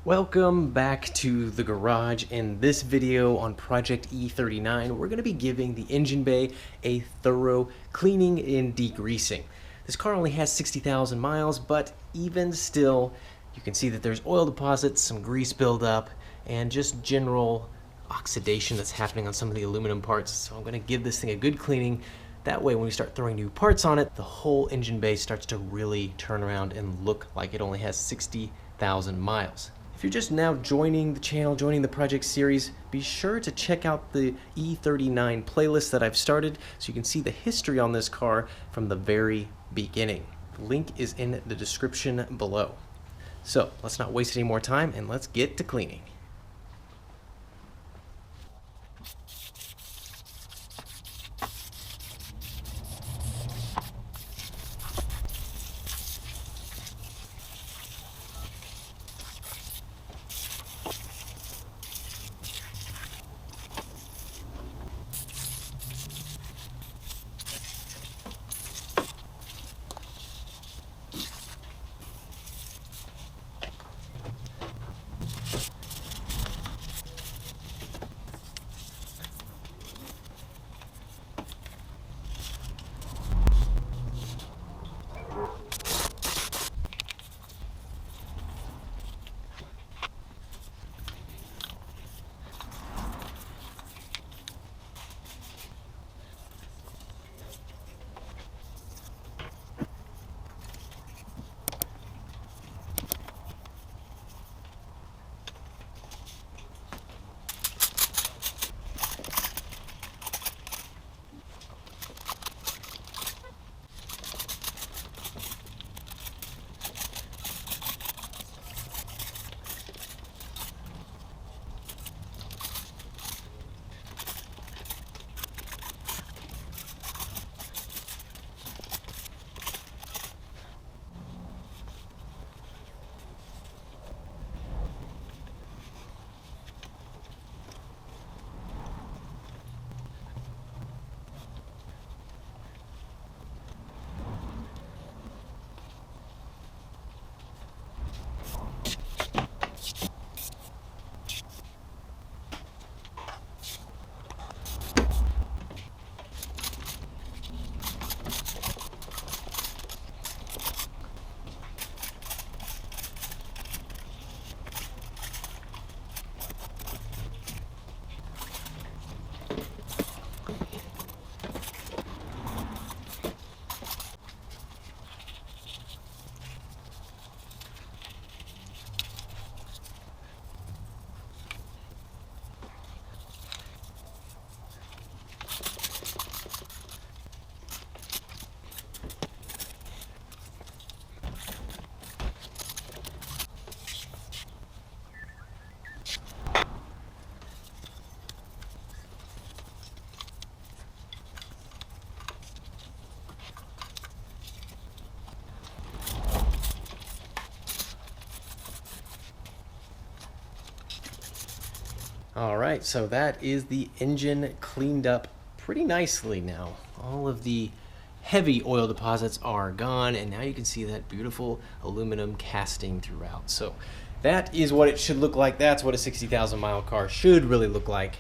Welcome back to the garage. In this video on Project E39, we're going to be giving the engine bay a thorough cleaning and degreasing. This car only has 60,000 miles, but even still, you can see that there's oil deposits, some grease buildup, and just general oxidation that's happening on some of the aluminum parts. So I'm going to give this thing a good cleaning. That way, when we start throwing new parts on it, the whole engine bay starts to really turn around and look like it only has 60,000 miles. If you're just now joining the channel, joining the project series, be sure to check out the E39 playlist that I've started so you can see the history on this car from the very beginning. The link is in the description below. So let's not waste any more time and let's get to cleaning. Alright, so that is the engine cleaned up pretty nicely now. All of the heavy oil deposits are gone, and now you can see that beautiful aluminum casting throughout. So that is what it should look like. That's what a 60,000 mile car should really look like.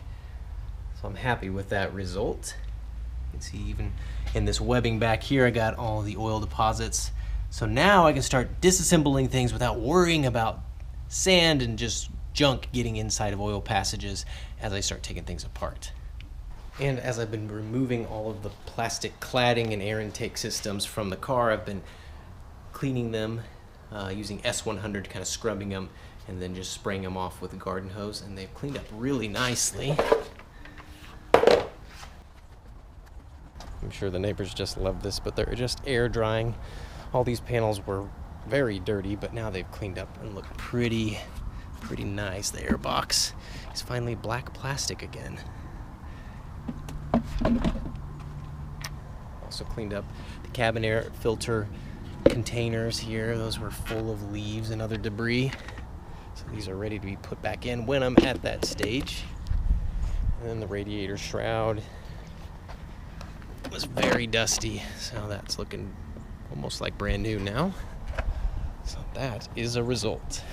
So I'm happy with that result. You can see even in this webbing back here, I got all the oil deposits. So now I can start disassembling things without worrying about sand and just junk getting inside of oil passages as I start taking things apart. And as I've been removing all of the plastic cladding and air intake systems from the car, I've been cleaning them using S100, kind of scrubbing them and then just spraying them off with a garden hose, and they've cleaned up really nicely. I'm sure the neighbors just love this, but they're just air drying. All these panels were very dirty, but now they've cleaned up and look pretty nice. The air box is finally black plastic again. Also cleaned up the cabin air filter containers here. Those were full of leaves and other debris. So these are ready to be put back in when I'm at that stage. And then the radiator shroud was very dusty, so that's looking almost like brand new now. So that is a result.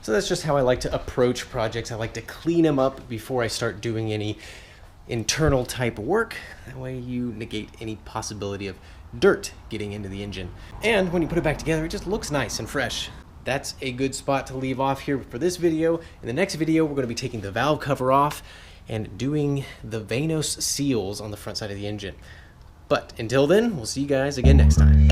So that's just how I like to approach projects. I like to clean them up before I start doing any internal type work. That way you negate any possibility of dirt getting into the engine. And when you put it back together, it just looks nice and fresh. That's a good spot to leave off here for this video. In the next video, we're going to be taking the valve cover off and doing the Vanos seals on the front side of the engine. But until then, we'll see you guys again next time.